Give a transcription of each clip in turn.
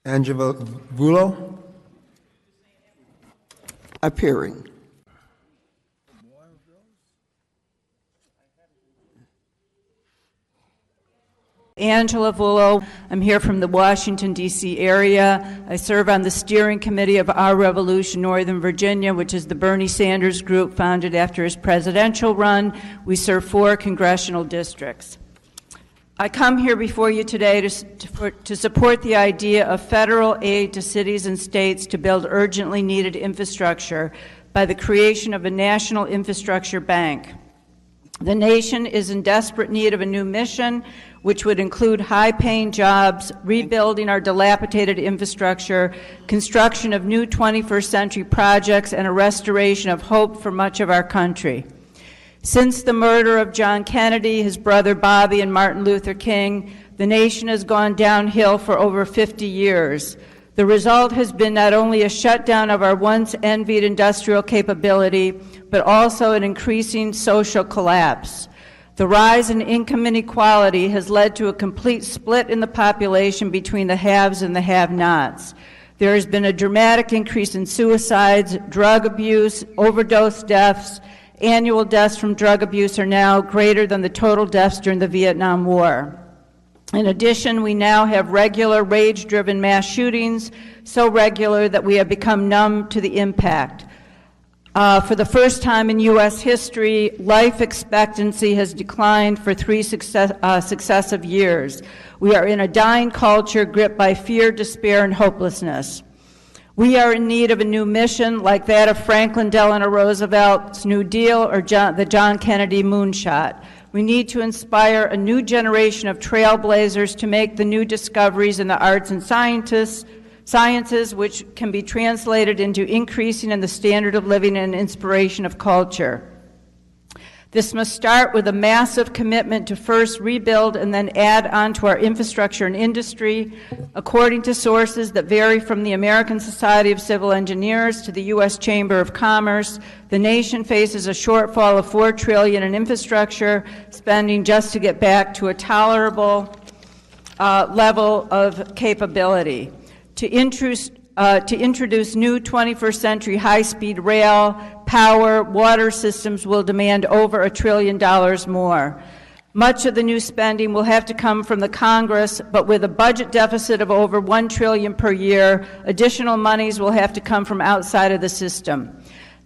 angelamvullo. Appearing. Angelamvullo. I'm here from the Washington, D.C. area. I serve on the steering committee of Our Revolution Northern Virginia, which is the Bernie Sanders group founded after his presidential run. We serve 4 congressional districts. I come here before you today to support the idea of federal aid to cities and states to build urgently needed infrastructure by the creation of a national infrastructure bank. The nation is in desperate need of a new mission, which would include high-paying jobs, rebuilding our dilapidated infrastructure, construction of new 21st century projects, and a restoration of hope for much of our country. Since the murder of John Kennedy, his brother Bobby, and Martin Luther King, the nation has gone downhill for over 50 years. The result has been not only a shutdown of our once envied industrial capability, but also an increasing social collapse. The rise in income inequality has led to a complete split in the population between the haves and the have-nots. There has been a dramatic increase in suicides, drug abuse, overdose deaths. Annual deaths from drug abuse are now greater than the total deaths during the Vietnam War. In addition, we now have regular rage-driven mass shootings, so regular that we have become numb to the impact. For the first time in U.S. history, life expectancy has declined for 3 successive years. We are in a dying culture gripped by fear, despair, and hopelessness. We are in need of a new mission like that of Franklin Delano Roosevelt's New Deal or the John Kennedy moonshot. We need to inspire a new generation of trailblazers to make the new discoveries in the arts and sciences which can be translated into increasing in the standard of living and inspiration of culture. This must start with a massive commitment to first rebuild and then add on to our infrastructure and industry. According to sources that vary from the American Society of Civil Engineers to the U.S. Chamber of Commerce, the nation faces a shortfall of $4 trillion in infrastructure spending just to get back to a tolerable level of capability. To introduce new 21st century high-speed rail, power, water systems will demand over $1 trillion more. Much of the new spending will have to come from the Congress, but with a budget deficit of over $1 trillion per year, additional monies will have to come from outside of the system.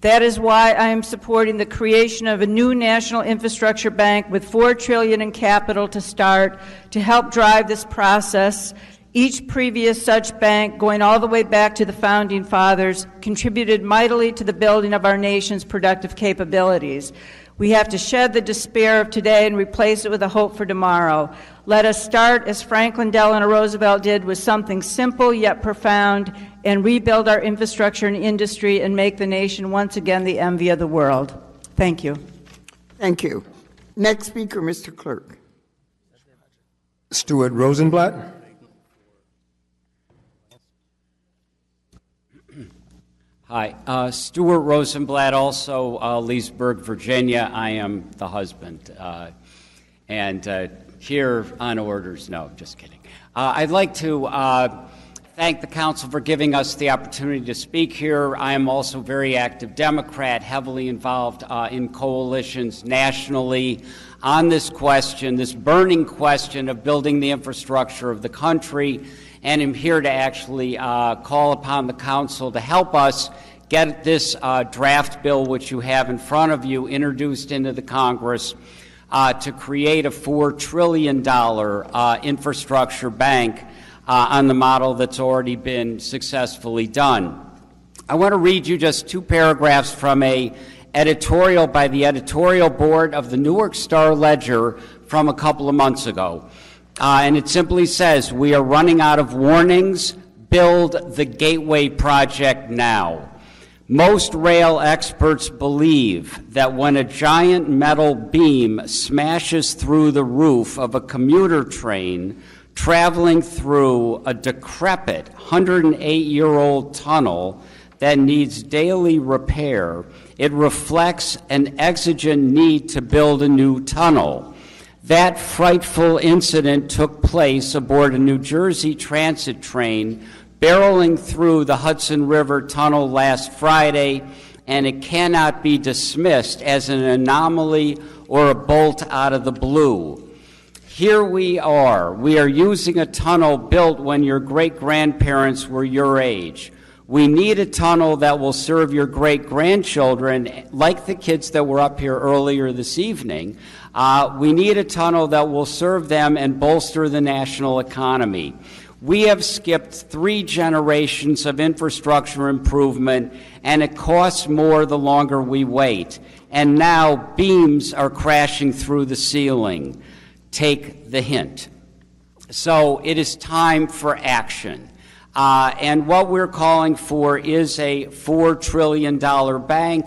That is why I am supporting the creation of a new national infrastructure bank with $4 trillion in capital to start to help drive this process. Each previous such bank, going all the way back to the Founding Fathers, contributed mightily to the building of our nation's productive capabilities. We have to shed the despair of today and replace it with a hope for tomorrow. Let us start, as Franklin Delano Roosevelt did, with something simple yet profound, and rebuild our infrastructure and industry and make the nation once again the envy of the world. Thank you. Thank you. Next speaker, Mr. Clerk. Stuart Rosenblatt. Hi, Stuart Rosenblatt, also Leesburg, Virginia. I am the husband. And here on orders, no, just kidding. I'd like to thank the council for giving us the opportunity to speak here. I am also a very active Democrat, heavily involved in coalitions nationally on this question, this burning question of building the infrastructure of the country. And I'm here to actually call upon the council to help us get this draft bill, which you have in front of you, introduced into the Congress to create a $4 trillion infrastructure bank on the model that's already been successfully done. I want to read you just 2 paragraphs from an editorial by the editorial board of the Newark Star-Ledger from a couple of months ago. And it simply says, "We are running out of warnings. Build the Gateway Project now. Most rail experts believe that when a giant metal beam smashes through the roof of a commuter train traveling through a decrepit 108-year-old tunnel that needs daily repair, it reflects an exigent need to build a new tunnel. That frightful incident took place aboard a New Jersey transit train barreling through the Hudson River Tunnel last Friday, and it cannot be dismissed as an anomaly or a bolt out of the blue. Here we are using a tunnel built when your great-grandparents were your age. We need a tunnel that will serve your great-grandchildren, like the kids that were up here earlier this evening. We need a tunnel that will serve them and bolster the national economy. We have skipped 3 generations of infrastructure improvement, and it costs more the longer we wait. And now beams are crashing through the ceiling. Take the hint. So it is time for action. And what we're calling for is a $4 trillion bank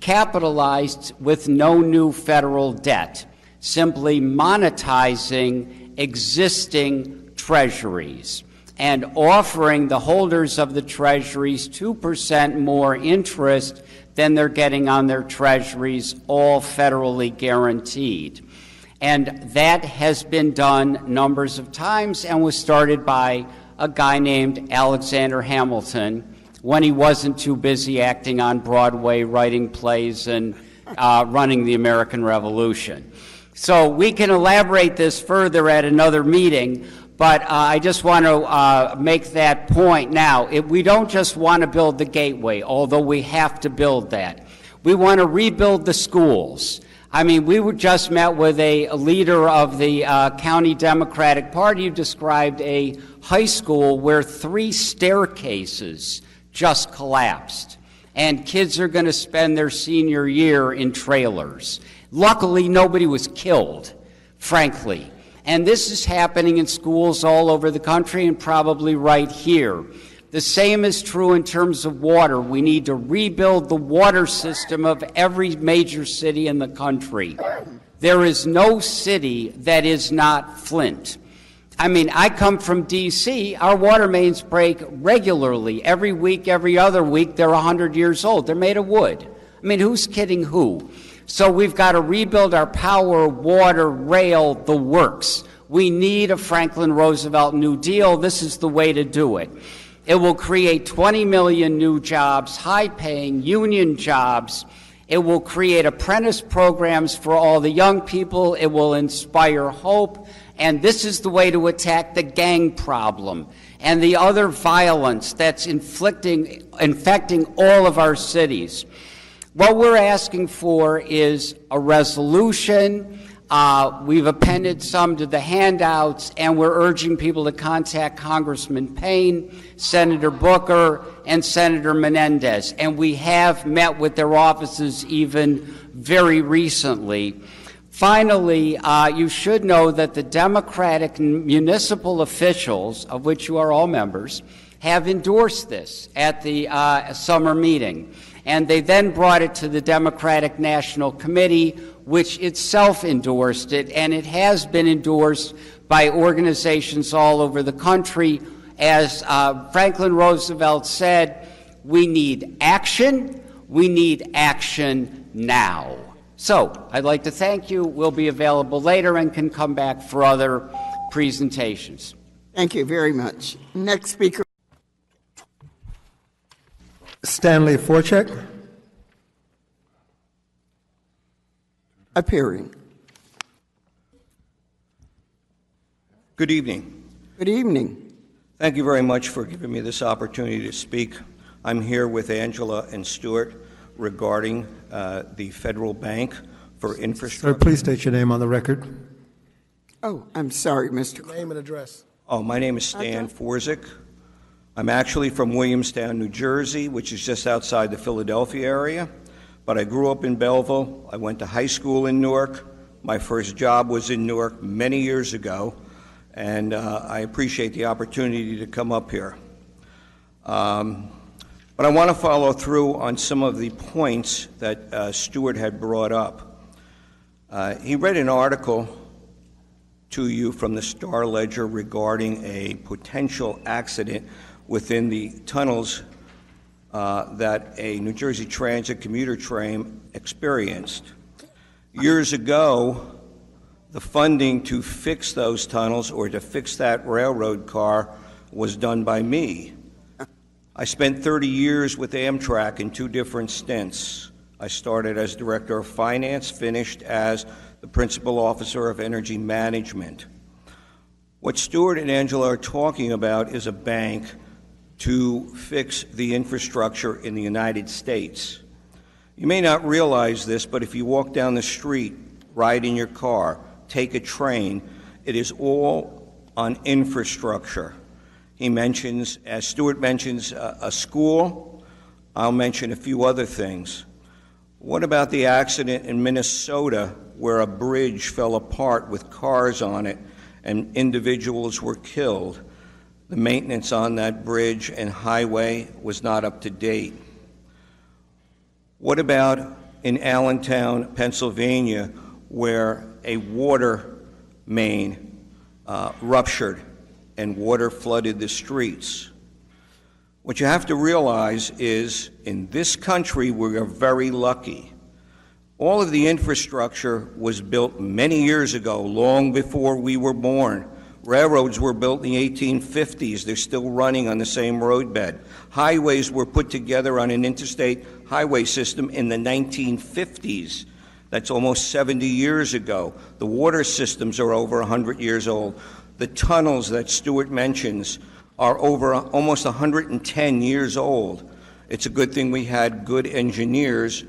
capitalized with no new federal debt, simply monetizing existing treasuries and offering the holders of the treasuries 2% more interest than they're getting on their treasuries, all federally guaranteed. And that has been done numbers of times and was started by a guy named Alexander Hamilton when he wasn't too busy acting on Broadway, writing plays, and running the American Revolution. So we can elaborate this further at another meeting, but I just want to make that point now. We don't just want to build the gateway, although we have to build that. We want to rebuild the schools. I mean, we were just met with a leader of the County Democratic Party who described a high school where 3 staircases just collapsed, and kids are going to spend their senior year in trailers. Luckily, nobody was killed, frankly. And this is happening in schools all over the country and probably right here. The same is true in terms of water. We need to rebuild the water system of every major city in the country. There is no city that is not Flint. I mean, I come from D.C. Our water mains break regularly. Every week, every other week, they're 100 years old. They're made of wood. I mean, who's kidding who? So we've got to rebuild our power, water, rail, the works. We need a Franklin Roosevelt New Deal. This is the way to do it. It will create 20 million new jobs, high-paying union jobs. It will create apprentice programs for all the young people. It will inspire hope. And this is the way to attack the gang problem and the other violence that's infecting all of our cities. What we're asking for is a resolution. We've appended some to the handouts, and we're urging people to contact Congressman Payne, Senator Booker, and Senator Menendez. And we have met with their offices even very recently. Finally, you should know that the Democratic municipal officials, of which you are all members, have endorsed this at the summer meeting. And they then brought it to the Democratic National Committee, which itself endorsed it, and it has been endorsed by organizations all over the country. As Franklin Roosevelt said, we need action now. So I'd like to thank you. We'll be available later and can come back for other presentations. Thank you very much. Next speaker. Stanley Forchek. Appearing. Good evening. Good evening. Thank you very much for giving me this opportunity to speak. I'm here with Angela and Stuart regarding the Federal Bank for Infrastructure. Sir, please state your name on the record. Oh, I'm sorry, Mr. Name and address. Oh, my name is Stan Forzik. I'm actually from Williamstown, New Jersey, which is just outside the Philadelphia area, but I grew up in Belleville. I went to high school in Newark. My first job was in Newark many years ago, and I appreciate the opportunity to come up here. But I want to follow through on some of the points that Stuart had brought up. He read an article to you from the Star Ledger regarding a potential accident within the tunnels that a New Jersey Transit commuter train experienced. Years ago, the funding to fix those tunnels or to fix that railroad car was done by me. I spent 30 years with Amtrak in 2 different stints. I started as Director of Finance, finished as the Principal Officer of Energy Management. What Stuart and Angela are talking about is a bank to fix the infrastructure in the United States. You may not realize this, but if you walk down the street, ride in your car, take a train, it is all on infrastructure. He mentions, as Stuart mentions, a school. I'll mention a few other things. What about the accident in Minnesota where a bridge fell apart with cars on it and individuals were killed? The maintenance on that bridge and highway was not up to date. What about in Allentown, Pennsylvania, where a water main ruptured and water flooded the streets? What you have to realize is in this country we are very lucky. All of the infrastructure was built many years ago, long before we were born. Railroads were built in the 1850s. They're still running on the same roadbed. Highways were put together on an interstate highway system in the 1950s. That's almost 70 years ago. The water systems are over 100 years old. The tunnels that Stuart mentions are over almost 110 years old. It's a good thing we had good engineers.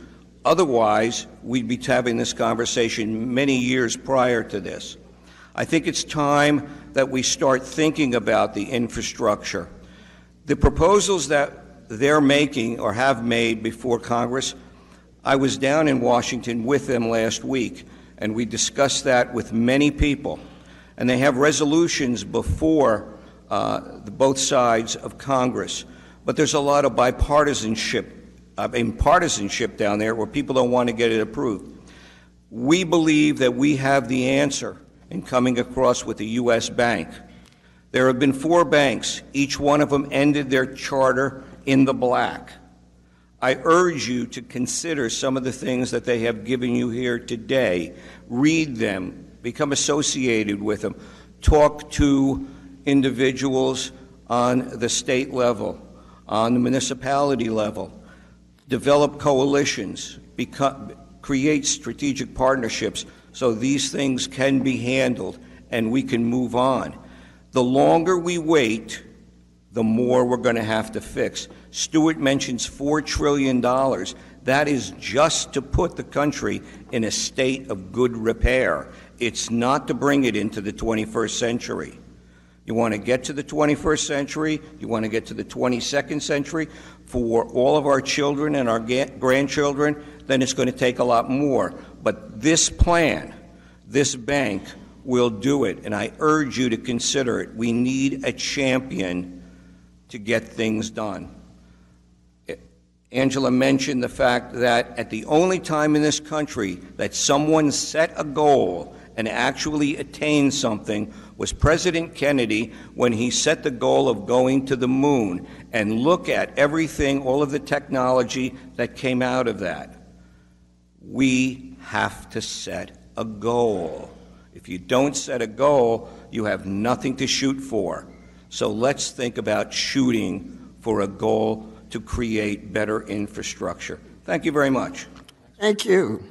Otherwise, we'd be having this conversation many years prior to this. I think it's time that we start thinking about the infrastructure. The proposals that they're making or have made before Congress, I was down in Washington with them last week, and we discussed that with many people. And they have resolutions before both sides of Congress. But there's a lot of partisanship down there where people don't want to get it approved. We believe that we have the answer in coming across with the U.S. Bank. There have been 4 banks. Each one of them ended their charter in the black. I urge you to consider some of the things that they have given you here today. Read them, become associated with them, talk to individuals on the state level, on the municipality level, develop coalitions, create strategic partnerships so these things can be handled and we can move on. The longer we wait, the more we're going to have to fix. Stuart mentions $4 trillion. That is just to put the country in a state of good repair. It's not to bring it into the 21st century. You want to get to the 21st century, you want to get to the 22nd century for all of our children and our grandchildren, then it's going to take a lot more. But this plan, this bank, will do it, and I urge you to consider it. We need a champion to get things done. Angela mentioned the fact that at the only time in this country that someone set a goal and actually attained something was President Kennedy when he set the goal of going to the moon. And look at everything, all of the technology that came out of that. We have to set a goal. If you don't set a goal, you have nothing to shoot for. So let's think about shooting for a goal to create better infrastructure. Thank you very much. Thank you.